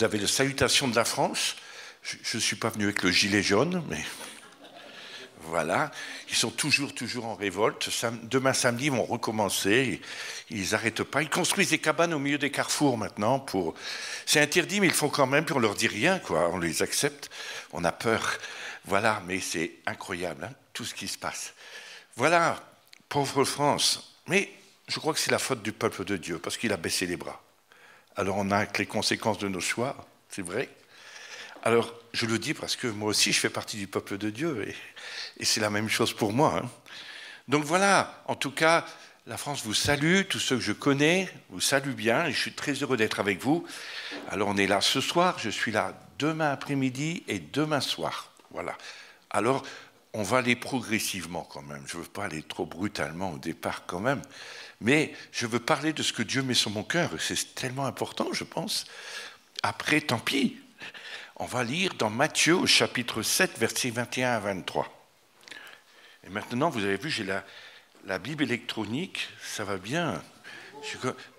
vous avez les salutations de la France. Je ne suis pas venu avec le gilet jaune, mais voilà. Ils sont toujours en révolte. Demain samedi, ils vont recommencer. Ils n'arrêtent pas. Ils construisent des cabanes au milieu des carrefours maintenant. C'est interdit, mais ils le font quand même. Puis on leur dit rien, quoi. On les accepte. On a peur. Voilà, mais c'est incroyable, hein, tout ce qui se passe. Voilà, pauvre France. Mais je crois que c'est la faute du peuple de Dieu, parce qu'il a baissé les bras. Alors on a les conséquences de nos choix, c'est vrai. Alors je le dis parce que moi aussi je fais partie du peuple de Dieu, et c'est la même chose pour moi. Hein. Donc voilà, en tout cas, la France vous salue, tous ceux que je connais vous saluent bien, et je suis très heureux d'être avec vous. Alors on est là ce soir, je suis là demain après-midi et demain soir. Voilà. Alors, on va aller progressivement quand même. Je ne veux pas aller trop brutalement au départ quand même. Mais je veux parler de ce que Dieu met sur mon cœur. C'est tellement important, je pense. Après, tant pis. On va lire dans Matthieu, au chapitre 7, versets 21 à 23. Et maintenant, vous avez vu, j'ai la Bible électronique. Ça va bien.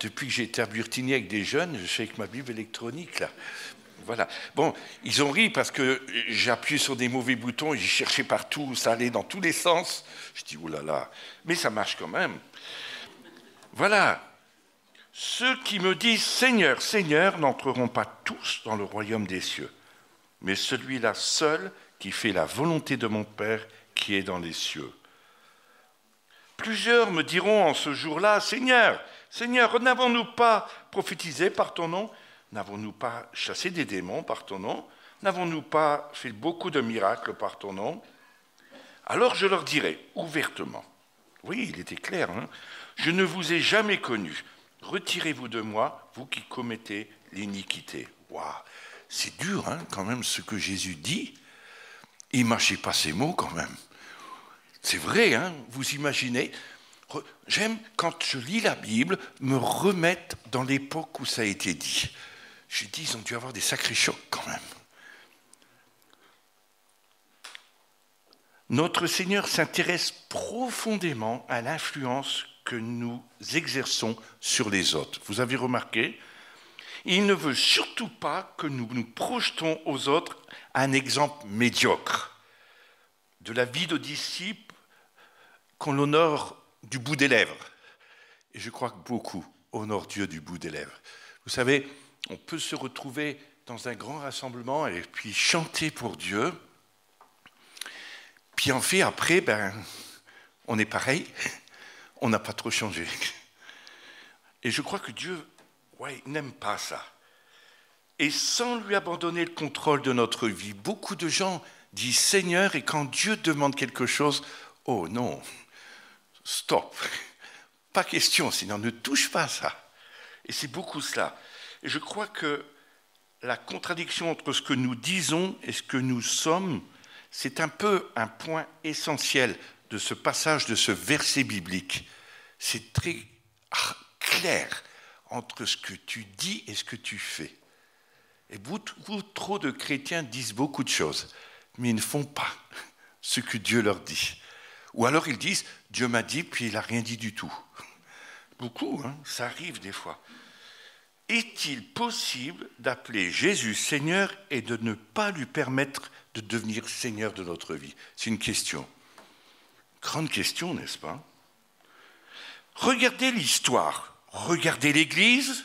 Depuis que j'ai été à Burtigny avec des jeunes, je suis avec ma Bible électronique, là. Voilà. Bon, ils ont ri parce que j'ai appuyé sur des mauvais boutons et j'ai cherché partout, ça allait dans tous les sens. Je dis, oh là là, mais ça marche quand même. Voilà. Ceux qui me disent Seigneur, Seigneur n'entreront pas tous dans le royaume des cieux, mais celui-là seul qui fait la volonté de mon Père qui est dans les cieux. Plusieurs me diront en ce jour-là, Seigneur, Seigneur, n'avons-nous pas prophétisé par ton nom ? N'avons-nous pas chassé des démons par ton nom ? N'avons-nous pas fait beaucoup de miracles par ton nom ? Alors je leur dirai ouvertement, oui, il était clair, hein, je ne vous ai jamais connu. Retirez-vous de moi, vous qui commettez l'iniquité. Waouh, c'est dur, hein, quand même, ce que Jésus dit. Il ne mâchait pas ses mots, quand même. C'est vrai, hein, vous imaginez. J'aime, quand je lis la Bible, me remettre dans l'époque où ça a été dit. Je dis, ils ont dû avoir des sacrés chocs quand même. Notre Seigneur s'intéresse profondément à l'influence que nous exerçons sur les autres. Vous avez remarqué ? Il ne veut surtout pas que nous nous projetons aux autres un exemple médiocre de la vie de disciples qu'on l'honore du bout des lèvres. Et je crois que beaucoup honorent Dieu du bout des lèvres. Vous savez, on peut se retrouver dans un grand rassemblement et puis chanter pour Dieu. Puis en fait, après, on est pareil, on n'a pas trop changé. Et je crois que Dieu, n'aime pas ça. Et sans lui abandonner le contrôle de notre vie, beaucoup de gens disent Seigneur, et quand Dieu demande quelque chose, oh non, stop, pas question, sinon ne touche pas à ça. Et c'est beaucoup cela. Et je crois que la contradiction entre ce que nous disons et ce que nous sommes, c'est un peu un point essentiel de ce passage, de ce verset biblique. C'est très clair entre ce que tu dis et ce que tu fais. Et trop de chrétiens disent beaucoup de choses, mais ils ne font pas ce que Dieu leur dit. Ou alors ils disent, Dieu m'a dit, puis il n'a rien dit du tout. Beaucoup, hein, ça arrive des fois. Est-il possible d'appeler Jésus Seigneur et de ne pas lui permettre de devenir Seigneur de notre vie ? C'est une question. Grande question, n'est-ce pas ? Regardez l'histoire, regardez l'Église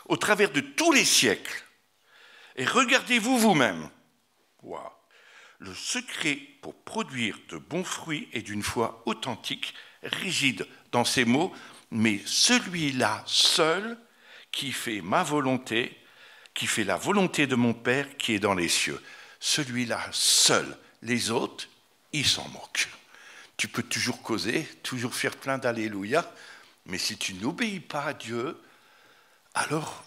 au travers de tous les siècles et regardez-vous vous-même. Wow. Le secret pour produire de bons fruits et d'une foi authentique réside dans ces mots, mais celui-là seul qui fait ma volonté, qui fait la volonté de mon Père qui est dans les cieux. Celui-là seul. Les autres, ils s'en moquent. Tu peux toujours causer, toujours faire plein d'alléluia, mais si tu n'obéis pas à Dieu, alors,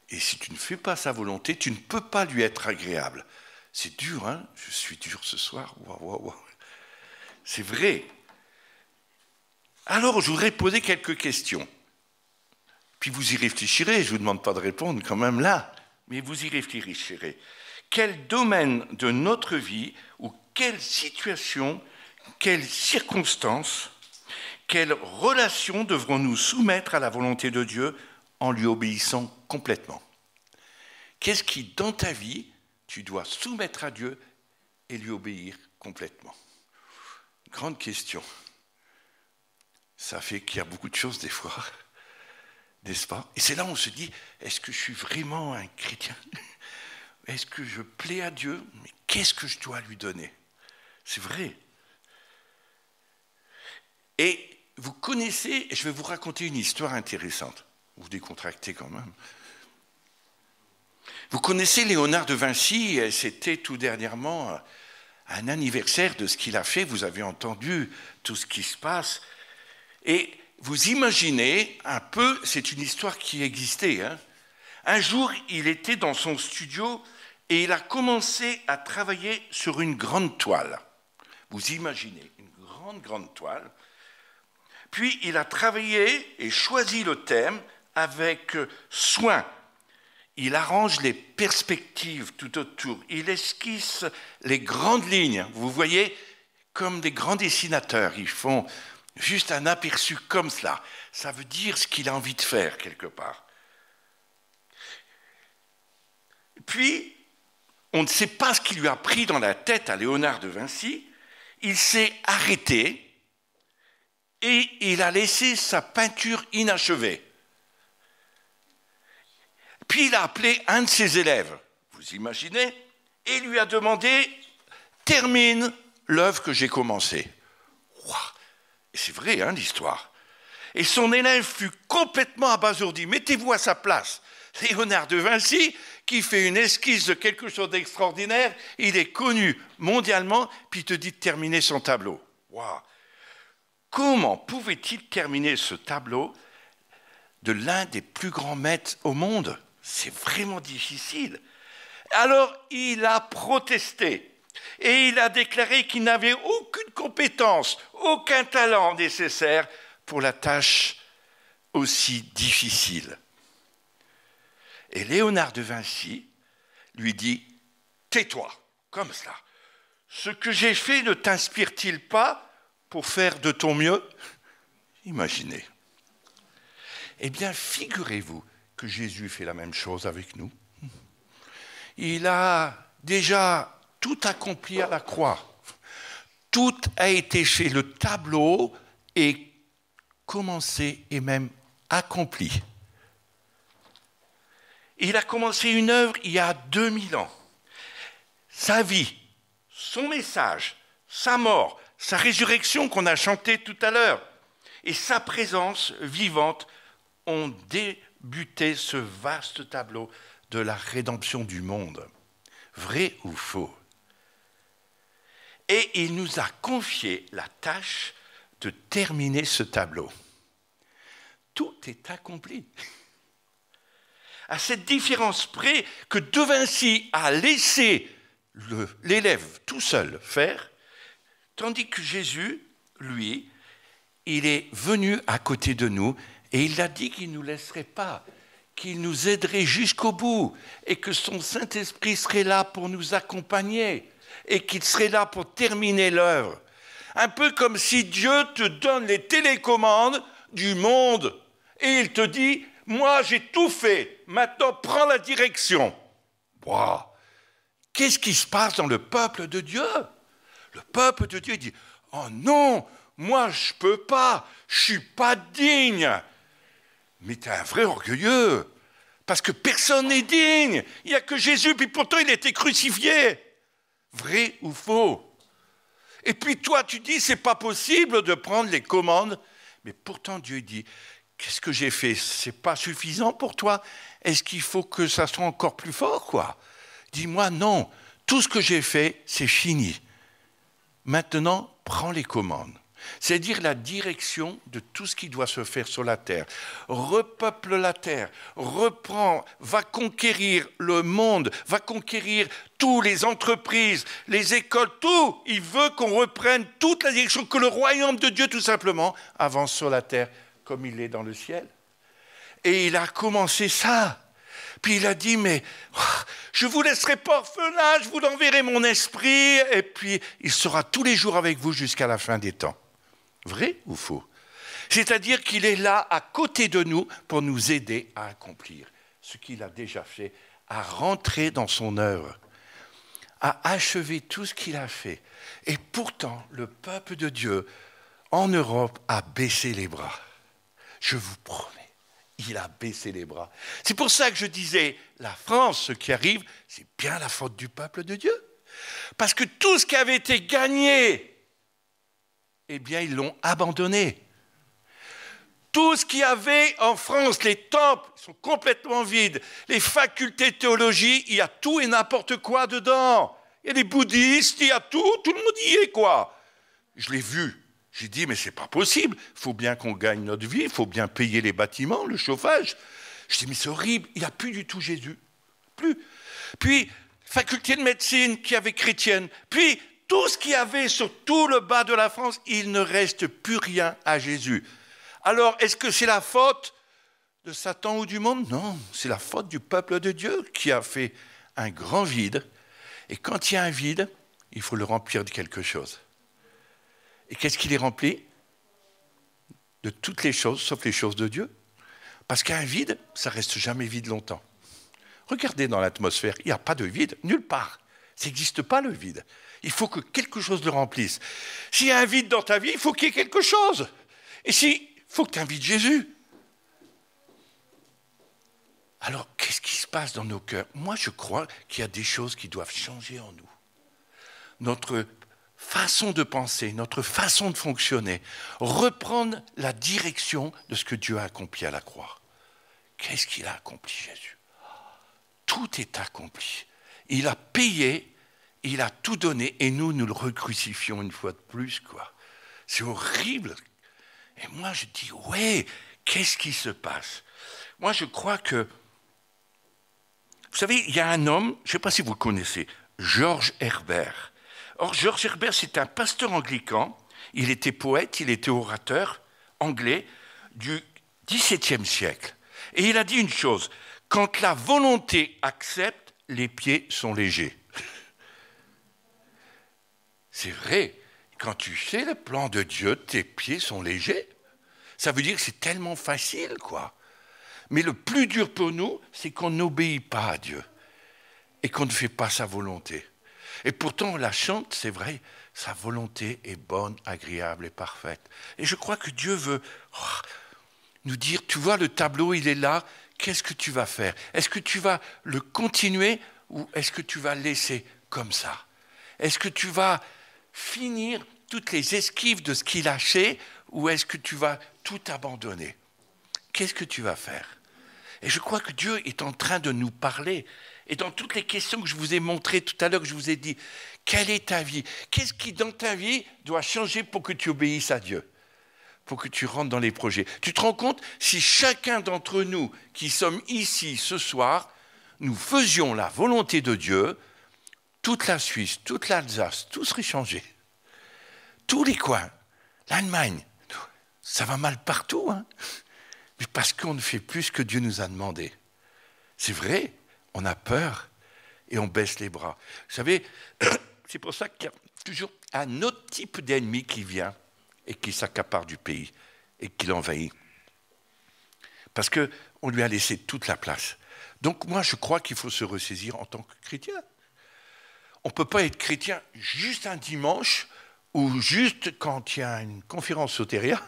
et si tu ne fais pas sa volonté, tu ne peux pas lui être agréable. C'est dur, hein ? Je suis dur ce soir. Waouh. C'est vrai. Alors, je voudrais poser quelques questions. Puis vous y réfléchirez, je ne vous demande pas de répondre quand même là, mais vous y réfléchirez. Quel domaine de notre vie ou quelle situation, quelles circonstances, quelles relations devrons-nous soumettre à la volonté de Dieu en lui obéissant complètement ? Qu'est-ce qui, dans ta vie, tu dois soumettre à Dieu et lui obéir complètement? Grande question. Ça fait qu'il y a beaucoup de choses des fois, n'est-ce pas? Et c'est là où on se dit, est-ce que je suis vraiment un chrétien? Est-ce que je plais à Dieu? Mais qu'est-ce que je dois lui donner? C'est vrai. Et vous connaissez, je vais vous raconter une histoire intéressante. Vous décontractez quand même. Vous connaissez Léonard de Vinci, c'était tout dernièrement un anniversaire de ce qu'il a fait. Vous avez entendu tout ce qui se passe. Et vous imaginez un peu, c'est une histoire qui existait. Hein. Un jour, il était dans son studio et il a commencé à travailler sur une grande toile. Vous imaginez, une grande toile. Puis il a travaillé et choisi le thème avec soin. Il arrange les perspectives tout autour. Il esquisse les grandes lignes. Vous voyez, comme des grands dessinateurs, ils font juste un aperçu comme cela. Ça veut dire ce qu'il a envie de faire quelque part. Puis, on ne sait pas ce qui lui a pris dans la tête à Léonard de Vinci. Il s'est arrêté et il a laissé sa peinture inachevée. Puis il a appelé un de ses élèves, vous imaginez, et lui a demandé « Termine l'œuvre que j'ai commencée. » Et c'est vrai, hein, l'histoire. Et son élève fut complètement abasourdi. Mettez-vous à sa place. Léonard de Vinci, qui fait une esquisse de quelque chose d'extraordinaire, il est connu mondialement, puis il te dit de terminer son tableau. Wow. Comment pouvait-il terminer ce tableau de l'un des plus grands maîtres au monde? C'est vraiment difficile. Alors, il a protesté et il a déclaré qu'il n'avait aucune compétence, aucun talent nécessaire pour la tâche aussi difficile. Et Léonard de Vinci lui dit « Tais-toi, comme cela. Ce que j'ai fait ne t'inspire-t-il pas pour faire de ton mieux ?» Imaginez. Eh bien, figurez-vous que Jésus fait la même chose avec nous. Il a déjà tout accompli à la croix. Tout a été fait. Le tableau est commencé et même accompli. Il a commencé une œuvre il y a 2000 ans. Sa vie, son message, sa mort, sa résurrection qu'on a chantée tout à l'heure et sa présence vivante ont débuté ce vaste tableau de la rédemption du monde. Vrai ou faux? Et il nous a confié la tâche de terminer ce tableau. Tout est accompli. À cette différence près que De Vinci a laissé l'élève tout seul faire, tandis que Jésus, lui, il est venu à côté de nous et il a dit qu'il ne nous laisserait pas, qu'il nous aiderait jusqu'au bout et que son Saint-Esprit serait là pour nous accompagner et qu'il serait là pour terminer l'œuvre. Un peu comme si Dieu te donne les télécommandes du monde et il te dit « Moi, j'ai tout fait, maintenant prends la direction. » Wow. Qu'est-ce qui se passe dans le peuple de Dieu? Le peuple de Dieu dit « Oh non, moi je ne peux pas, je ne suis pas digne. » Mais tu es un vrai orgueilleux, parce que personne n'est digne. Il n'y a que Jésus, puis pourtant il a été crucifié. Vrai ou faux? Et puis toi, tu dis, c'est pas possible de prendre les commandes. Mais pourtant, Dieu dit, qu'est-ce que j'ai fait? C'est pas suffisant pour toi? Est-ce qu'il faut que ça soit encore plus fort, quoi? Dis-moi, non. Tout ce que j'ai fait, c'est fini. Maintenant, prends les commandes. C'est-à-dire la direction de tout ce qui doit se faire sur la terre. Repeuple la terre, reprends, va conquérir le monde, va conquérir toutes les entreprises, les écoles, tout. Il veut qu'on reprenne toute la direction, que le royaume de Dieu, tout simplement, avance sur la terre comme il est dans le ciel. Et il a commencé ça. Puis il a dit, mais je ne vous laisserai pas orphelin, je vous enverrai mon esprit, et puis il sera tous les jours avec vous jusqu'à la fin des temps. Vrai ou faux? C'est-à-dire qu'il est là à côté de nous pour nous aider à accomplir ce qu'il a déjà fait à rentrer dans son œuvre, à achever tout ce qu'il a fait. Et pourtant, le peuple de Dieu en Europe a baissé les bras. Je vous promets, il a baissé les bras. C'est pour ça que je disais, la France, ce qui arrive, c'est bien la faute du peuple de Dieu. Parce que tout ce qui avait été gagné, eh bien, ils l'ont abandonné. Tout ce qu'il y avait en France, les temples sont complètement vides. Les facultés de théologie, il y a tout et n'importe quoi dedans. Il y a des bouddhistes, il y a tout le monde y est, quoi. Je l'ai vu. J'ai dit, mais c'est pas possible. Il faut bien qu'on gagne notre vie, il faut bien payer les bâtiments, le chauffage. Je dis, mais c'est horrible, il n'y a plus du tout Jésus. Plus. Puis, faculté de médecine qui avait chrétienne. Puis, tout ce qu'il y avait sur tout le bas de la France, il ne reste plus rien à Jésus. Alors, est-ce que c'est la faute de Satan ou du monde? Non, c'est la faute du peuple de Dieu qui a fait un grand vide. Et quand il y a un vide, il faut le remplir de quelque chose. Et qu'est-ce qu'il est rempli? De toutes les choses, sauf les choses de Dieu. Parce qu'un vide, ça ne reste jamais vide longtemps. Regardez dans l'atmosphère, il n'y a pas de vide, nulle part. Ça n'existe pas le vide. Il faut que quelque chose le remplisse. S'il y a un vide dans ta vie, il faut qu'il y ait quelque chose. Et il faut que tu invites Jésus. Alors, qu'est-ce qui se passe dans nos cœurs? Moi, je crois qu'il y a des choses qui doivent changer en nous. Notre façon de penser, notre façon de fonctionner, reprendre la direction de ce que Dieu a accompli à la croix. Qu'est-ce qu'il a accompli, Jésus? Tout est accompli. Il a payé, il a tout donné, et nous le recrucifions une fois de plus, quoi. C'est horrible. Et moi, je dis, ouais, qu'est-ce qui se passe? Moi, je crois que... Vous savez, il y a un homme, je ne sais pas si vous le connaissez, George Herbert. Or, George Herbert, c'est un pasteur anglican. Il était poète, il était orateur anglais du XVIIe siècle. Et il a dit une chose, quand la volonté accepte, les pieds sont légers. C'est vrai, quand tu fais le plan de Dieu, tes pieds sont légers. Ça veut dire que c'est tellement facile, quoi. Mais le plus dur pour nous, c'est qu'on n'obéit pas à Dieu et qu'on ne fait pas sa volonté. Et pourtant, on la chante, c'est vrai, sa volonté est bonne, agréable et parfaite. Et je crois que Dieu veut nous dire, tu vois, le tableau, il est là, qu'est-ce que tu vas faire? Est-ce que tu vas le continuer ou est-ce que tu vas le laisser comme ça? Est-ce que tu vas finir toutes les esquives de ce qu'il a fait ou est-ce que tu vas tout abandonner? Qu'est-ce que tu vas faire? Et je crois que Dieu est en train de nous parler. Et dans toutes les questions que je vous ai montrées tout à l'heure, que je vous ai dit, quelle est ta vie? Qu'est-ce qui, dans ta vie, doit changer pour que tu obéisses à Dieu? Pour que tu rentres dans les projets. Tu te rends compte, si chacun d'entre nous qui sommes ici ce soir, nous faisions la volonté de Dieu, toute la Suisse, toute l'Alsace, tout serait changé. Tous les coins, l'Allemagne, ça va mal partout, hein? Mais parce qu'on ne fait plus ce que Dieu nous a demandé. C'est vrai, on a peur et on baisse les bras. Vous savez, c'est pour ça qu'il y a toujours un autre type d'ennemi qui vient et qui s'accapare du pays et qui l'envahit. Parce qu'on lui a laissé toute la place. Donc moi, je crois qu'il faut se ressaisir en tant que chrétien. On ne peut pas être chrétien juste un dimanche ou juste quand il y a une conférence sotéria.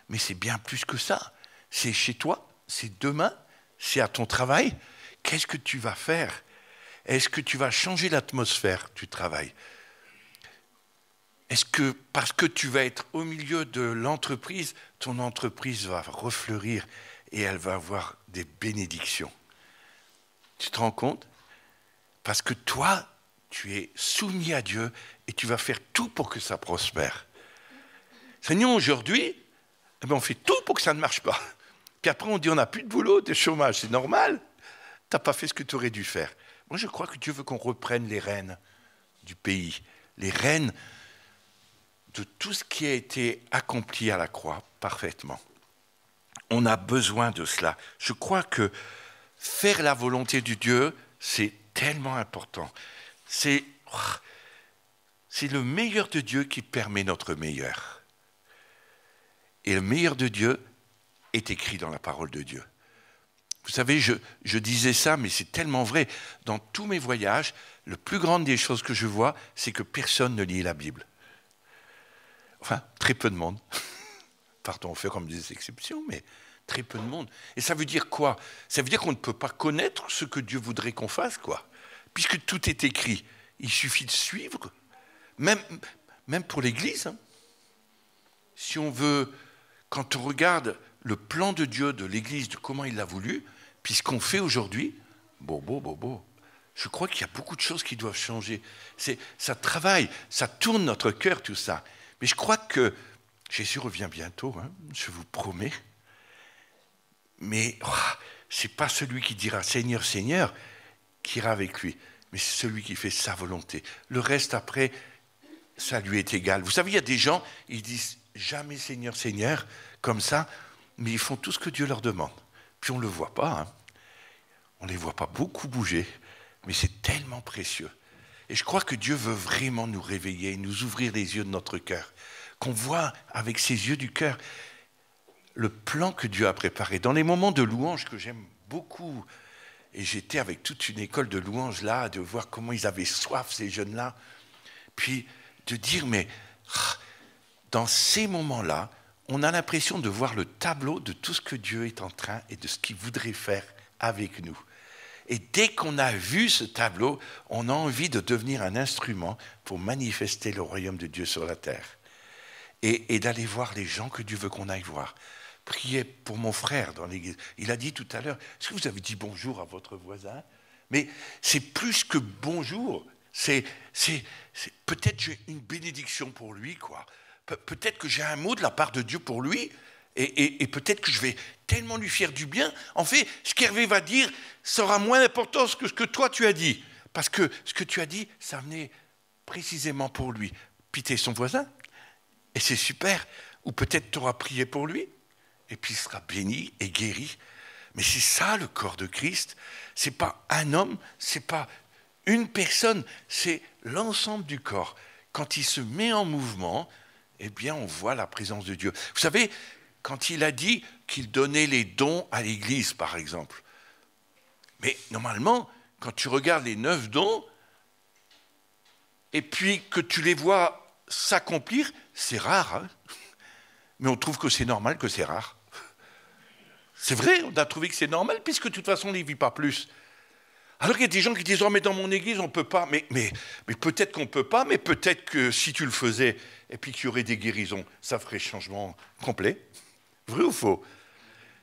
Mais c'est bien plus que ça. C'est chez toi, c'est demain, c'est à ton travail. Qu'est-ce que tu vas faire? Est-ce que tu vas changer l'atmosphère du travail? Est-ce que parce que tu vas être au milieu de l'entreprise, ton entreprise va refleurir et elle va avoir des bénédictions? Tu te rends compte? Parce que toi, tu es soumis à Dieu et tu vas faire tout pour que ça prospère. Seigneur, aujourd'hui, on fait tout pour que ça ne marche pas. Puis après, on dit on n'a plus de boulot, de chômage. C'est normal. Tu n'as pas fait ce que tu aurais dû faire. Moi, je crois que Dieu veut qu'on reprenne les rênes du pays, les rênes de tout ce qui a été accompli à la croix parfaitement. On a besoin de cela. Je crois que faire la volonté de Dieu, c'est tellement important. C'est le meilleur de Dieu qui permet notre meilleur. Et le meilleur de Dieu est écrit dans la parole de Dieu. Vous savez, je disais ça, mais c'est tellement vrai. Dans tous mes voyages, le plus grande des choses que je vois, c'est que personne ne lit la Bible. Enfin, très peu de monde. Pardon, on fait comme des exceptions, mais très peu de monde. Et ça veut dire quoi? Ça veut dire qu'on ne peut pas connaître ce que Dieu voudrait qu'on fasse, quoi. Puisque tout est écrit. Il suffit de suivre. Même pour l'Église. Hein. Si on veut, quand on regarde le plan de Dieu de l'Église, de comment il l'a voulu, puis ce qu'on fait aujourd'hui, je crois qu'il y a beaucoup de choses qui doivent changer. Ça travaille, ça tourne notre cœur, tout ça. Mais je crois que Jésus revient bientôt, hein, je vous promets. Mais ce n'est pas celui qui dira « Seigneur, Seigneur » qui ira avec lui, mais c'est celui qui fait sa volonté. Le reste, après, ça lui est égal. Vous savez, il y a des gens, ils disent « Jamais Seigneur, Seigneur » comme ça, mais ils font tout ce que Dieu leur demande. Puis on ne le voit pas. Hein. On ne les voit pas beaucoup bouger, mais c'est tellement précieux. Et je crois que Dieu veut vraiment nous réveiller, nous ouvrir les yeux de notre cœur, qu'on voit avec ses yeux du cœur le plan que Dieu a préparé. Dans les moments de louange que j'aime beaucoup, et j'étais avec toute une école de louange là, de voir comment ils avaient soif, ces jeunes-là, puis de dire, mais dans ces moments-là, on a l'impression de voir le tableau de tout ce que Dieu est en train et de ce qu'il voudrait faire avec nous. Et dès qu'on a vu ce tableau, on a envie de devenir un instrument pour manifester le royaume de Dieu sur la terre. Et d'aller voir les gens que Dieu veut qu'on aille voir. Priez pour mon frère dans l'église. Il a dit tout à l'heure, est-ce que vous avez dit bonjour à votre voisin? Mais c'est plus que bonjour. C'est peut-être j'ai une bénédiction pour lui, quoi. Peut-être que j'ai un mot de la part de Dieu pour lui. Et peut-être que je vais tellement lui faire du bien. En fait, ce qu'Hervé va dire, ça aura moins d'importance que ce que toi tu as dit. Parce que ce que tu as dit, ça venait précisément pour lui. Puis tu es son voisin. Et c'est super. Ou peut-être tu auras prié pour lui. Et puis il sera béni et guéri. Mais c'est ça le corps de Christ. Ce n'est pas un homme, ce n'est pas une personne, c'est l'ensemble du corps. Quand il se met en mouvement, eh bien on voit la présence de Dieu. Vous savez, quand il a dit qu'il donnait les dons à l'Église, par exemple. Mais normalement, quand tu regardes les 9 dons, et puis que tu les vois s'accomplir, c'est rare. Hein, mais on trouve que c'est normal que c'est rare. C'est vrai, on a trouvé que c'est normal, puisque de toute façon, on ne les vit pas plus. Alors qu'il y a des gens qui disent « Oh, mais dans mon église, on ne peut pas. » Mais peut-être qu'on ne peut pas, mais peut-être que si tu le faisais, et puis qu'il y aurait des guérisons, ça ferait changement complet. Vrai ou faux?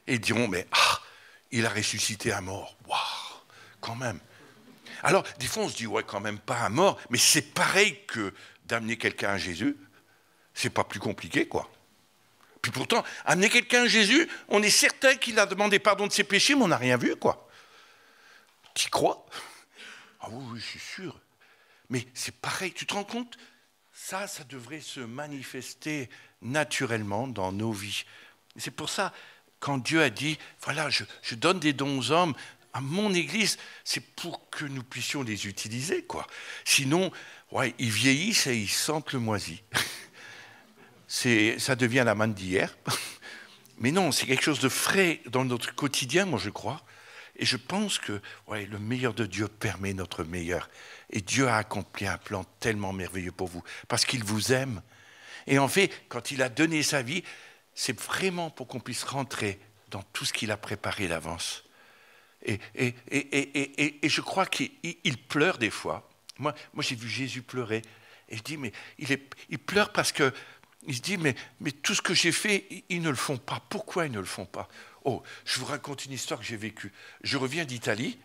Et ils diront, mais il a ressuscité un mort. Waouh, quand même. Alors, des fois, on se dit, ouais, quand même pas un mort, mais c'est pareil que d'amener quelqu'un à Jésus. C'est pas plus compliqué, quoi. Puis pourtant, amener quelqu'un à Jésus, on est certain qu'il a demandé pardon de ses péchés, mais on n'a rien vu, quoi. Tu y crois? Ah oui, je suis sûr. Mais c'est pareil, tu te rends compte? Ça devrait se manifester naturellement dans nos vies. C'est pour ça, quand Dieu a dit, voilà, je donne des dons aux hommes, à mon Église, c'est pour que nous puissions les utiliser, quoi. Sinon, ouais, ils vieillissent et ils sentent le moisi. Ça devient la manne d'hier. Mais non, c'est quelque chose de frais dans notre quotidien, moi je crois. Et je pense que ouais, le meilleur de Dieu permet notre meilleur. Et Dieu a accompli un plan tellement merveilleux pour vous, parce qu'il vous aime. Et en fait, quand il a donné sa vie, c'est vraiment pour qu'on puisse rentrer dans tout ce qu'il a préparé d'avance. Et je crois qu'il pleure des fois. Moi j'ai vu Jésus pleurer. Et je dis, mais il pleure parce que il se dit, mais tout ce que j'ai fait, ils ne le font pas. Pourquoi ils ne le font pas? Oh, je vous raconte une histoire que j'ai vécue. Je reviens d'Italie,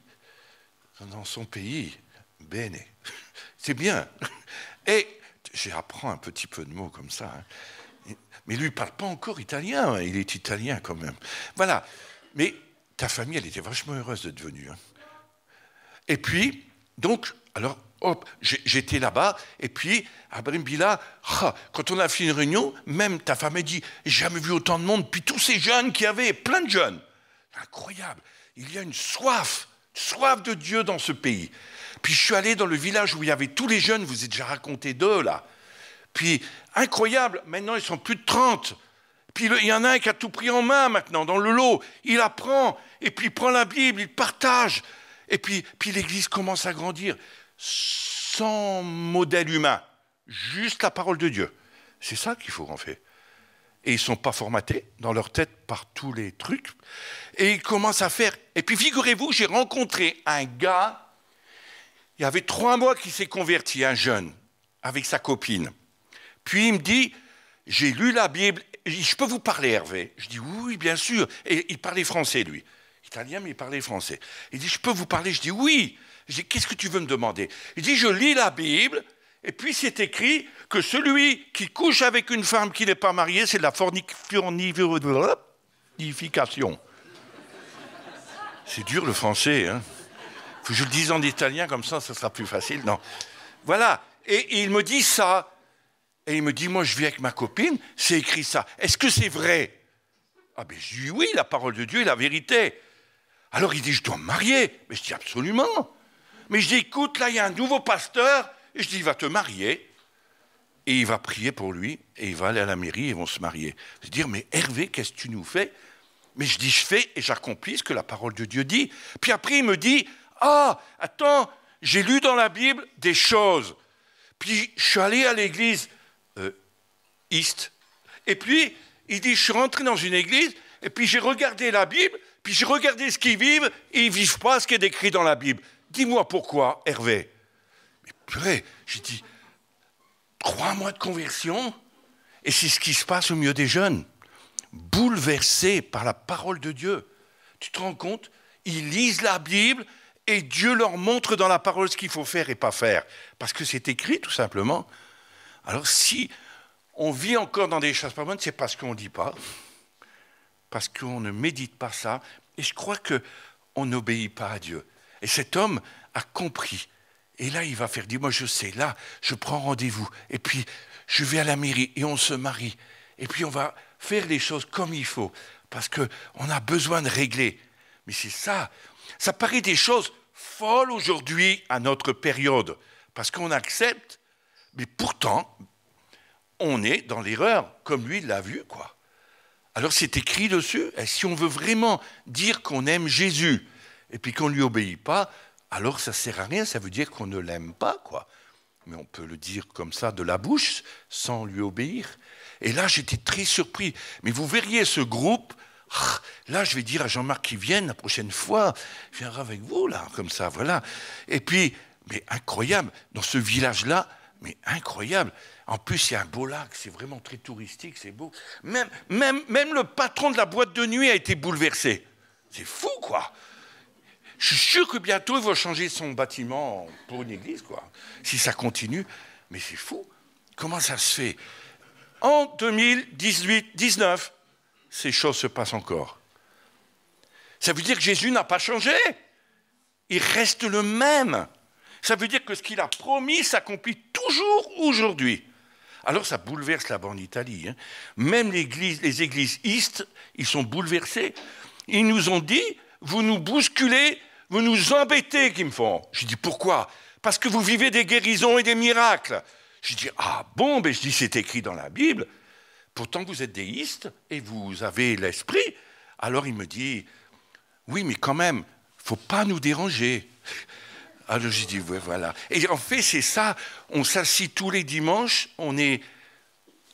dans son pays, bene. C'est bien. Et j'apprends un petit peu de mots comme ça. Hein. Mais lui, il ne parle pas encore italien. Hein. Il est italien quand même. Voilà. Mais ta famille, elle était vachement heureuse d'être venue. Hein. Et puis, donc, alors, hop, j'étais là-bas, et puis, à Brembilla, quand on a fait une réunion, même ta femme a dit, j'ai jamais vu autant de monde, puis tous ces jeunes qui avaient, plein de jeunes. Incroyable. Il y a une soif de Dieu dans ce pays. Puis je suis allé dans le village où il y avait tous les jeunes, vous avez déjà raconté d'eux, là. Puis, incroyable, maintenant ils sont plus de 30. Puis il y en a un qui a tout pris en main maintenant, dans le lot. Il apprend, et puis il prend la Bible, il partage. Et puis l'Église commence à grandir sans modèle humain, juste la parole de Dieu. C'est ça qu'il faut en fait. Et ils ne sont pas formatés dans leur tête par tous les trucs. Et ils commencent à faire. Et puis figurez-vous, j'ai rencontré un gars, il y avait 3 mois qu'il s'est converti, un jeune, avec sa copine. Puis il me dit, j'ai lu la Bible, je peux vous parler Hervé? Je dis oui, bien sûr. Et il parlait français lui. Italien, mais il parlait français. Il dit, je peux vous parler? Je dis oui. Je dis, qu'est-ce que tu veux me demander? Il dit, je lis la Bible, et puis c'est écrit que celui qui couche avec une femme qui n'est pas mariée, c'est de la fornication. C'est dur le français, hein. Faut que je le dise en italien, comme ça sera plus facile. Non. Voilà. Et il me dit ça. Et il me dit, moi je vis avec ma copine, c'est écrit ça. Est-ce que c'est vrai? Ah ben je dis oui, la parole de Dieu est la vérité. Alors il dit, je dois me marier. Mais je dis absolument. Mais je dis, écoute, là il y a un nouveau pasteur. Et je dis, il va te marier. Et il va prier pour lui. Et il va aller à la mairie et ils vont se marier. Je dis, mais Hervé, qu'est-ce que tu nous fais? Mais je dis, je fais et j'accomplis ce que la parole de Dieu dit. Puis après il me dit, ah, attends, j'ai lu dans la Bible des choses. Puis je suis allé à l'église East. Et puis il dit, je suis rentré dans une église. Et puis j'ai regardé la Bible. Puis j'ai regardé ce qu'ils vivent, et ils ne vivent pas ce qui est décrit dans la Bible. Dis-moi pourquoi, Hervé? Mais purée, j'ai dit, 3 mois de conversion, et c'est ce qui se passe au milieu des jeunes, bouleversés par la parole de Dieu. Tu te rends compte? Ils lisent la Bible, et Dieu leur montre dans la parole ce qu'il faut faire et pas faire. Parce que c'est écrit, tout simplement. Alors si on vit encore dans des choses pas bonnes, c'est parce qu'on ne dit pas. Parce qu'on ne médite pas ça, et je crois qu'on n'obéit pas à Dieu. Et cet homme a compris. Et là, il va faire, dis-moi, je sais, là, je prends rendez-vous, et puis je vais à la mairie, et on se marie. Et puis on va faire les choses comme il faut, parce qu'on a besoin de régler. Mais c'est ça. Ça paraît des choses folles aujourd'hui à notre période, parce qu'on accepte, mais pourtant, on est dans l'erreur, comme lui l'a vu, quoi. Alors c'est écrit dessus, et si on veut vraiment dire qu'on aime Jésus, et puis qu'on ne lui obéit pas, alors ça ne sert à rien, ça veut dire qu'on ne l'aime pas, quoi. Mais on peut le dire comme ça de la bouche, sans lui obéir. Et là, j'étais très surpris. Mais vous verriez ce groupe, là, je vais dire à Jean-Marc qu'il vienne la prochaine fois, il viendra avec vous, là, comme ça, voilà. Et puis, mais incroyable, dans ce village-là, mais incroyable. En plus, il y a un beau lac, c'est vraiment très touristique, c'est beau. Même le patron de la boîte de nuit a été bouleversé. C'est fou, quoi. Je suis sûr que bientôt, il va changer son bâtiment pour une église, quoi. Si ça continue. Mais c'est fou. Comment ça se fait? En 2018-19, ces choses se passent encore. Ça veut dire que Jésus n'a pas changé. Il reste le même. Ça veut dire que ce qu'il a promis s'accomplit toujours aujourd'hui. Alors ça bouleverse là-bas en Italie. Hein. Même les églises East, ils sont bouleversés. Ils nous ont dit, vous nous bousculez, vous nous embêtez, qu'ils me font. Je dis, pourquoi? Parce que vous vivez des guérisons et des miracles. Je dis, ah bon, mais je dis, c'est écrit dans la Bible. Pourtant, vous êtes déiste et vous avez l'esprit. Alors il me dit, oui, mais quand même, il ne faut pas nous déranger. Alors j'ai dit, ouais, voilà. Et en fait, c'est ça, on s'assit tous les dimanches, on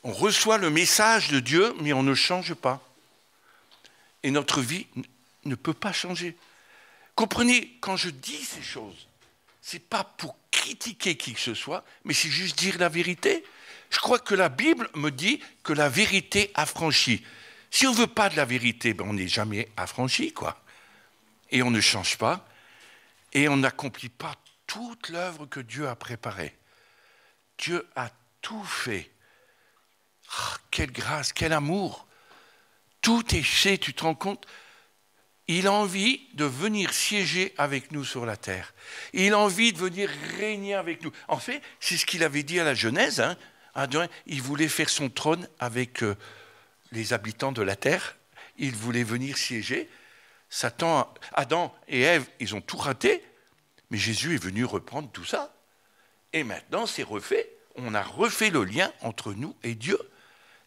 reçoit le message de Dieu, mais on ne change pas. Et notre vie ne peut pas changer. Comprenez, quand je dis ces choses, ce n'est pas pour critiquer qui que ce soit, mais c'est juste dire la vérité. Je crois que la Bible me dit que la vérité affranchit. Si on ne veut pas de la vérité, ben on n'est jamais affranchi, quoi. Et on ne change pas. Et on n'accomplit pas toute l'œuvre que Dieu a préparée. Dieu a tout fait. Oh, quelle grâce, quel amour. Tout est fait, tu te rends compte? Il a envie de venir siéger avec nous sur la terre. Il a envie de venir régner avec nous. En fait, c'est ce qu'il avait dit à la Genèse. Hein. Il voulait faire son trône avec les habitants de la terre. Il voulait venir siéger. Satan, Adam et Ève, ils ont tout raté, mais Jésus est venu reprendre tout ça. Et maintenant, c'est refait. On a refait le lien entre nous et Dieu.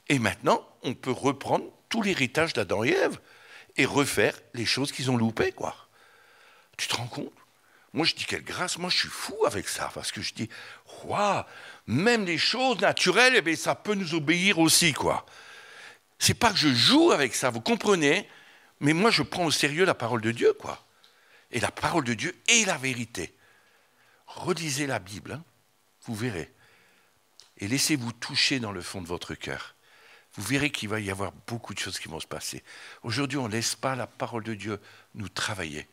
Et maintenant, on peut reprendre tout l'héritage d'Adam et Ève et refaire les choses qu'ils ont loupées, quoi. Tu te rends compte? Moi, je dis quelle grâce, moi je suis fou avec ça, parce que je dis, waouh, même les choses naturelles, eh bien, ça peut nous obéir aussi, quoi. C'est pas que je joue avec ça, vous comprenez? Mais moi, je prends au sérieux la parole de Dieu, quoi. Et la parole de Dieu est la vérité. Relisez la Bible, hein, vous verrez. Et laissez-vous toucher dans le fond de votre cœur. Vous verrez qu'il va y avoir beaucoup de choses qui vont se passer. Aujourd'hui, on ne laisse pas la parole de Dieu nous travailler.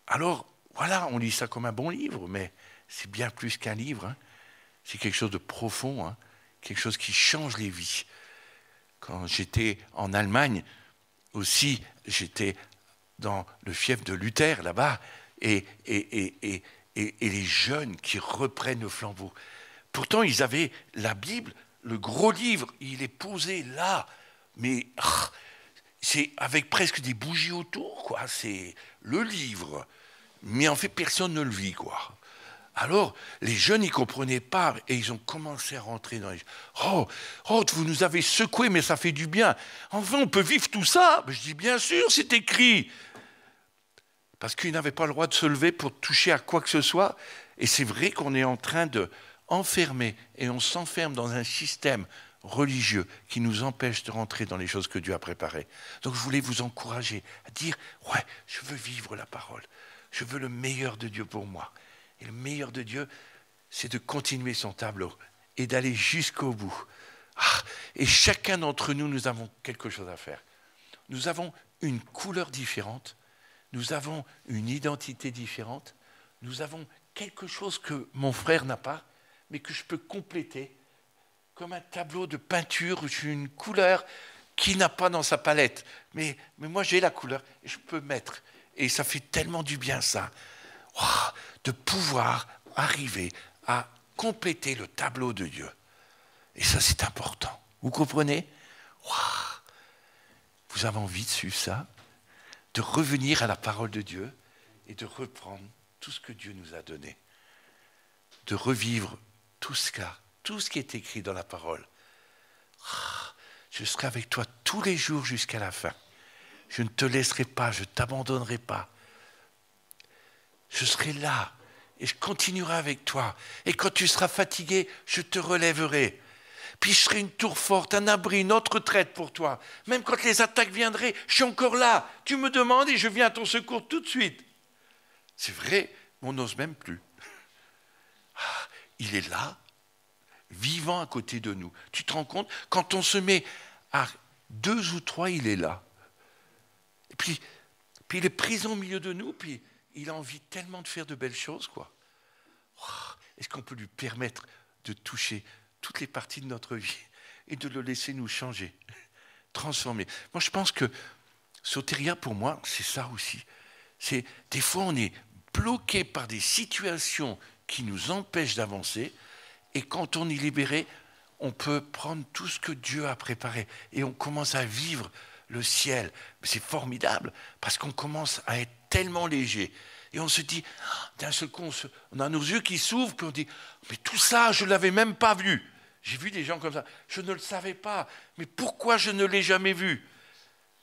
Alors, voilà, on lit ça comme un bon livre, mais c'est bien plus qu'un livre. Hein. C'est quelque chose de profond, hein, quelque chose qui change les vies. Quand j'étais en Allemagne, aussi, j'étais dans le fief de Luther, là-bas, et les jeunes qui reprennent le flambeau. Pourtant, ils avaient la Bible, le gros livre, il est posé là, mais c'est avec presque des bougies autour, quoi. C'est le livre, mais en fait, personne ne le vit, quoi. Alors, les jeunes n'y comprenaient pas et ils ont commencé à rentrer dans les... Oh, vous nous avez secoué, mais ça fait du bien. Enfin, on peut vivre tout ça. Mais je dis, bien sûr, c'est écrit. Parce qu'ils n'avaient pas le droit de se lever pour toucher à quoi que ce soit. Et c'est vrai qu'on est en train de enfermer et on s'enferme dans un système religieux qui nous empêche de rentrer dans les choses que Dieu a préparées. Donc, je voulais vous encourager à dire, ouais, je veux vivre la parole. Je veux le meilleur de Dieu pour moi. Et le meilleur de Dieu, c'est de continuer son tableau et d'aller jusqu'au bout. Et chacun d'entre nous, nous avons quelque chose à faire. Nous avons une couleur différente, nous avons une identité différente, nous avons quelque chose que mon frère n'a pas, mais que je peux compléter, comme un tableau de peinture, j'ai une couleur qu'il n'a pas dans sa palette. Mais moi, j'ai la couleur et je peux mettre. Et ça fait tellement du bien, ça. De pouvoir arriver à compléter le tableau de Dieu. Et ça, c'est important. Vous comprenez? Vous avez envie de suivre ça? De revenir à la parole de Dieu et de reprendre tout ce que Dieu nous a donné. De revivre tout ce qui est écrit dans la parole. Je serai avec toi tous les jours jusqu'à la fin. Je ne te laisserai pas, je ne t'abandonnerai pas. Je serai là et je continuerai avec toi. Et quand tu seras fatigué, je te relèverai. Puis je serai une tour forte, un abri, une autre retraite pour toi. Même quand les attaques viendraient, je suis encore là. Tu me demandes et je viens à ton secours tout de suite. C'est vrai, on n'ose même plus. Il est là, vivant à côté de nous. Tu te rends compte? Quand on se met à 2 ou 3, il est là. Et puis il est présent au milieu de nous, puis il a envie tellement de faire de belles choses, quoi. Est-ce qu'on peut lui permettre de toucher toutes les parties de notre vie et de le laisser nous changer, transformer? Moi, je pense que Soteria, pour moi, c'est ça aussi. C'est, des fois, on est bloqué par des situations qui nous empêchent d'avancer, et quand on est libéré, on peut prendre tout ce que Dieu a préparé et on commence à vivre le ciel. C'est formidable parce qu'on commence à être tellement léger. Et on se dit, d'un seul coup, on a nos yeux qui s'ouvrent, puis on dit, mais tout ça, je ne l'avais même pas vu. J'ai vu des gens comme ça, je ne le savais pas, mais pourquoi je ne l'ai jamais vu?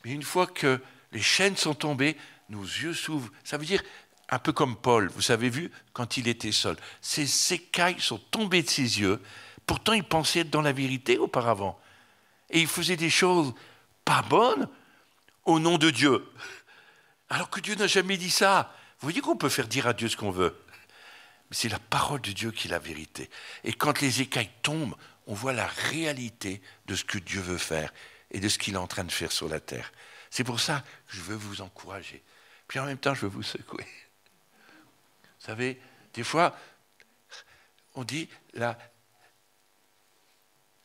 Mais une fois que les chaînes sont tombées, nos yeux s'ouvrent. Ça veut dire, un peu comme Paul, vous avez vu, quand il était seul. Ses écailles sont tombées de ses yeux, pourtant il pensait être dans la vérité auparavant. Et il faisait des choses pas bonnes au nom de Dieu. Alors que Dieu n'a jamais dit ça. Vous voyez qu'on peut faire dire à Dieu ce qu'on veut. Mais c'est la parole de Dieu qui est la vérité. Et quand les écailles tombent, on voit la réalité de ce que Dieu veut faire et de ce qu'il est en train de faire sur la terre. C'est pour ça que je veux vous encourager. Puis en même temps, je veux vous secouer. Vous savez, des fois, on dit la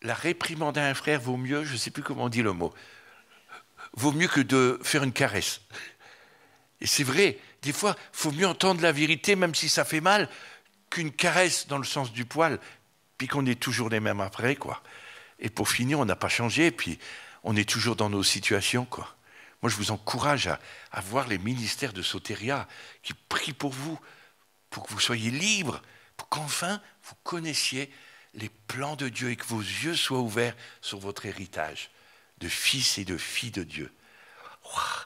réprimande à un frère vaut mieux, je ne sais plus comment on dit le mot, vaut mieux que de faire une caresse. Et c'est vrai, des fois, il faut mieux entendre la vérité, même si ça fait mal, qu'une caresse dans le sens du poil, puis qu'on est toujours les mêmes après, quoi. Et pour finir, on n'a pas changé, puis on est toujours dans nos situations, quoi. Moi, je vous encourage à voir les ministères de Soteria qui prient pour que vous soyez libres, pour qu'enfin vous connaissiez les plans de Dieu et que vos yeux soient ouverts sur votre héritage de fils et de filles de Dieu. Ouah,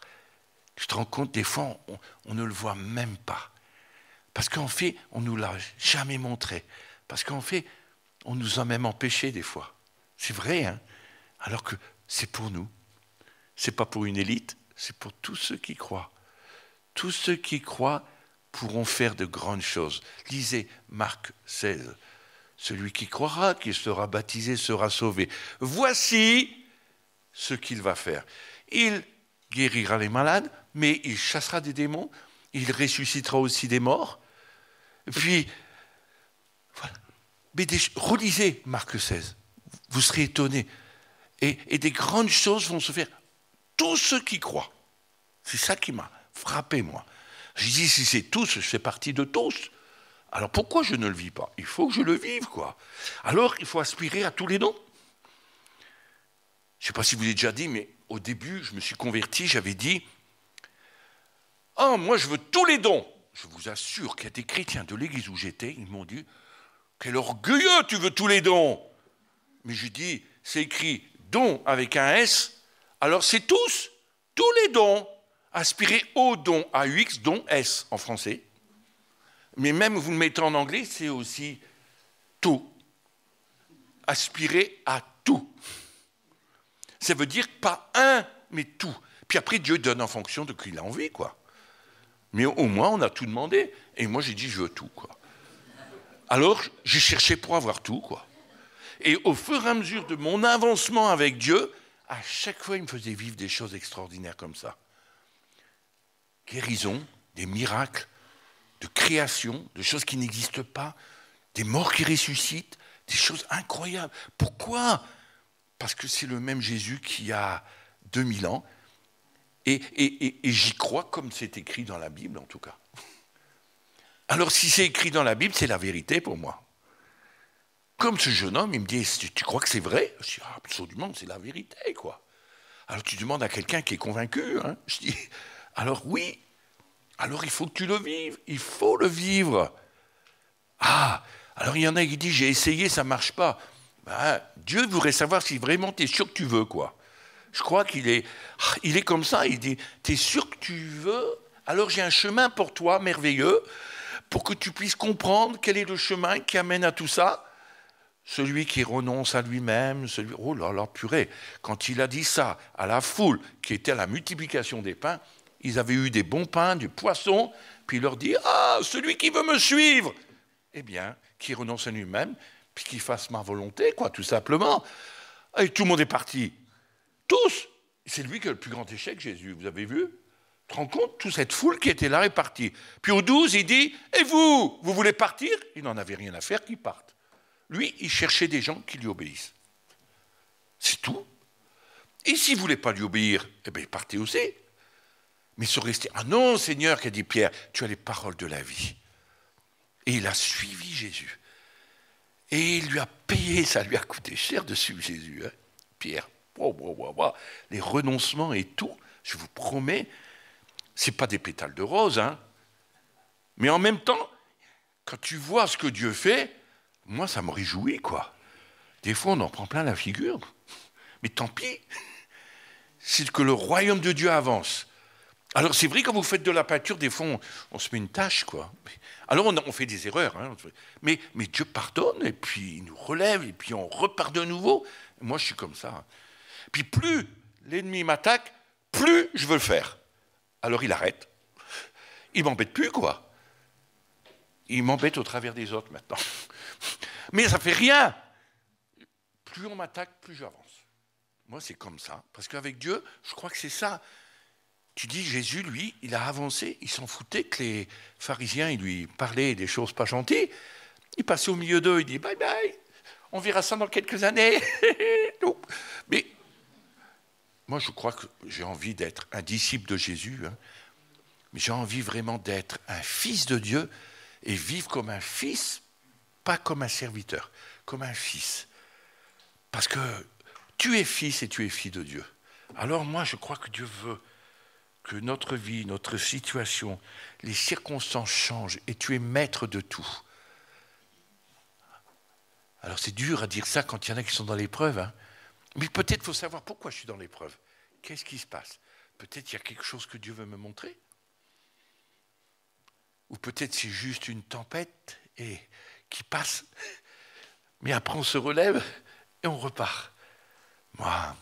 tu te rends compte, des fois, on ne le voit même pas. Parce qu'en fait, on ne nous l'a jamais montré. Parce qu'en fait, on nous a même empêchés des fois. C'est vrai, hein? Alors que c'est pour nous. Ce n'est pas pour une élite, c'est pour tous ceux qui croient. Tous ceux qui croient pourront faire de grandes choses. Lisez Marc 16. Celui qui croira, qui sera baptisé, sera sauvé. Voici ce qu'il va faire. Il guérira les malades, mais il chassera des démons, il ressuscitera aussi des morts. Et puis, voilà. Mais relisez Marc 16, vous serez étonnés. Et des grandes choses vont se faire. Tous ceux qui croient. C'est ça qui m'a frappé, moi. Je dis, si c'est tous, je fais partie de tous. Alors pourquoi je ne le vis pas? Il faut que je le vive, quoi. Alors, il faut aspirer à tous les dons. Je ne sais pas si vous l'avez déjà dit, mais au début, je me suis converti, j'avais dit, « Ah, moi, je veux tous les dons !» Je vous assure qu'il y a des chrétiens de l'église où j'étais, ils m'ont dit, « Quel orgueilleux, tu veux tous les dons !» Mais je dis, c'est écrit « dons » avec un S, alors c'est tous les dons. Aspirez au don, AUX, don S en français. Mais même vous le mettez en anglais, c'est aussi tout. Aspirez à tout. Ça veut dire pas un, mais tout. Puis après, Dieu donne en fonction de qui il a envie, quoi. Mais au moins, on a tout demandé. Et moi, j'ai dit, je veux tout, quoi. Alors, j'ai cherché pour avoir tout, quoi. Et au fur et à mesure de mon avancement avec Dieu, à chaque fois, il me faisait vivre des choses extraordinaires comme ça. Guérison, des miracles, de création, de choses qui n'existent pas, des morts qui ressuscitent, des choses incroyables. Pourquoi? Parce que c'est le même Jésus qui a 2000 ans, et j'y crois comme c'est écrit dans la Bible, en tout cas. Alors, si c'est écrit dans la Bible, c'est la vérité pour moi. Comme ce jeune homme, il me dit, tu crois que c'est vrai? Je dis, absolument, c'est la vérité, quoi. Alors, tu demandes à quelqu'un qui est convaincu, hein? Je dis, alors oui, alors il faut que tu le vives, il faut le vivre. Ah, alors il y en a qui disent, j'ai essayé, ça ne marche pas. Ben, Dieu voudrait savoir si vraiment tu es sûr que tu veux, quoi. Je crois qu'il est comme ça, il dit, tu es sûr que tu veux? Alors j'ai un chemin pour toi, merveilleux, pour que tu puisses comprendre quel est le chemin qui amène à tout ça. Celui qui renonce à lui-même, oh là là, purée, quand il a dit ça à la foule, qui était à la multiplication des pains, ils avaient eu des bons pains, du poisson, puis il leur dit, ah, celui qui veut me suivre, eh bien, qui renonce à lui-même, puis qui fasse ma volonté, quoi, tout simplement. Et tout le monde est parti. Tous. C'est lui qui a le plus grand échec, Jésus, vous avez vu? Tu te rends compte? Toute cette foule qui était là est partie. Puis au 12, il dit, et vous voulez partir? Il n'en avait rien à faire qu'ils partent. Lui, il cherchait des gens qui lui obéissent. C'est tout. Et s'il ne voulait pas lui obéir, eh bien, il partait aussi. Mais ils sont restés. Ah non, Seigneur, qu'a dit Pierre, tu as les paroles de la vie. Et il a suivi Jésus. Et il lui a payé, ça lui a coûté cher de suivre Jésus, hein, Pierre. Les renoncements et tout, je vous promets, ce n'est pas des pétales de rose, hein. Mais en même temps, quand tu vois ce que Dieu fait, moi, ça me réjouit, quoi. Des fois, on en prend plein la figure. Mais tant pis. C'est que le royaume de Dieu avance. Alors, c'est vrai, quand vous faites de la peinture, des fois, on se met une tâche, quoi. Alors, on fait des erreurs. Hein. Mais Dieu pardonne, et puis il nous relève, et puis on repart de nouveau. Moi, je suis comme ça. Puis plus l'ennemi m'attaque, plus je veux le faire. Alors, il arrête. Il ne m'embête plus, quoi. Il m'embête au travers des autres, maintenant. Mais ça ne fait rien. Plus on m'attaque, plus j'avance. Moi, c'est comme ça. Parce qu'avec Dieu, je crois que c'est ça. Tu dis, Jésus, lui, il a avancé. Il s'en foutait que les pharisiens, ils lui parlaient des choses pas gentilles. Il passait au milieu d'eux, il dit, bye bye, on verra ça dans quelques années. Mais moi, je crois que j'ai envie d'être un disciple de Jésus. Hein. Mais j'ai envie vraiment d'être un fils de Dieu et vivre comme un fils, pas comme un serviteur, comme un fils. Parce que tu es fils et tu es fille de Dieu. Alors moi, je crois que Dieu veut que notre vie, notre situation, les circonstances changent et tu es maître de tout. Alors c'est dur à dire ça quand il y en a qui sont dans l'épreuve, hein. Mais peut-être faut savoir pourquoi je suis dans l'épreuve. Qu'est-ce qui se passe? Peut-être il y a quelque chose que Dieu veut me montrer. Ou peut-être c'est juste une tempête et qui passe. Mais après on se relève et on repart. Moi,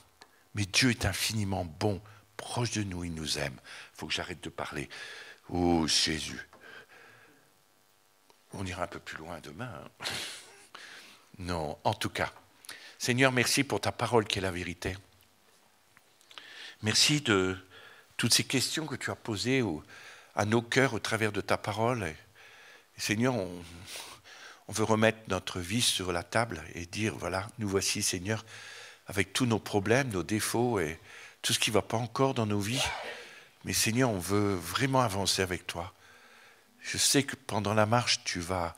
mais Dieu est infiniment bon, proche de nous, il nous aime. Il faut que j'arrête de parler. Oh Jésus. On ira un peu plus loin demain. Hein. Non, en tout cas. Seigneur, merci pour ta parole qui est la vérité. Merci de toutes ces questions que tu as posées à nos cœurs au travers de ta parole. Et, Seigneur, on veut remettre notre vie sur la table et dire, voilà, nous voici, Seigneur, avec tous nos problèmes, nos défauts et tout ce qui ne va pas encore dans nos vies. Mais Seigneur, on veut vraiment avancer avec toi. Je sais que pendant la marche, tu vas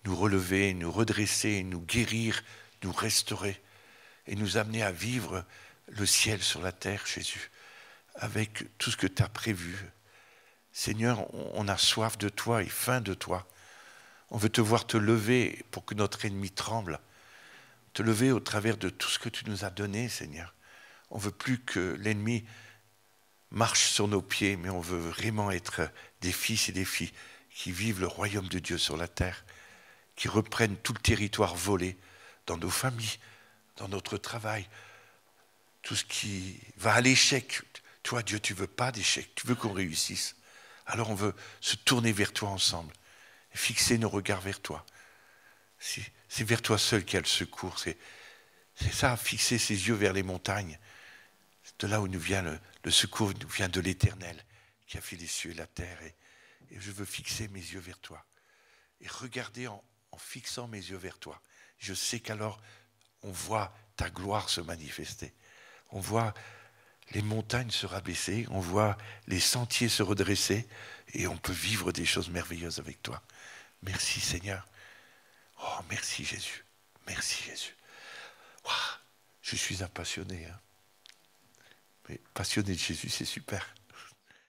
nous relever, nous redresser, nous guérir, nous restaurer et nous amener à vivre le ciel sur la terre, Jésus, avec tout ce que tu as prévu. Seigneur, on a soif de toi et faim de toi. On veut te voir te lever pour que notre ennemi tremble. Te lever au travers de tout ce que tu nous as donné, Seigneur. On ne veut plus que l'ennemi marche sur nos pieds, mais on veut vraiment être des fils et des filles qui vivent le royaume de Dieu sur la terre, qui reprennent tout le territoire volé dans nos familles, dans notre travail, tout ce qui va à l'échec. Toi, Dieu, tu ne veux pas d'échec, tu veux qu'on réussisse. Alors on veut se tourner vers toi ensemble, et fixer nos regards vers toi. C'est vers toi seul qu'il y a le secours, c'est ça, fixer ses yeux vers les montagnes. C'est de là où nous vient le secours, nous vient de l'Éternel, qui a fait les cieux et la terre. Et je veux fixer mes yeux vers toi, et regarder en fixant mes yeux vers toi. Je sais qu'alors, on voit ta gloire se manifester. On voit les montagnes se rabaisser, on voit les sentiers se redresser et on peut vivre des choses merveilleuses avec toi. Merci Seigneur. Oh, merci Jésus. Merci Jésus. Wow, je suis un passionné. Hein. Mais passionné de Jésus, c'est super.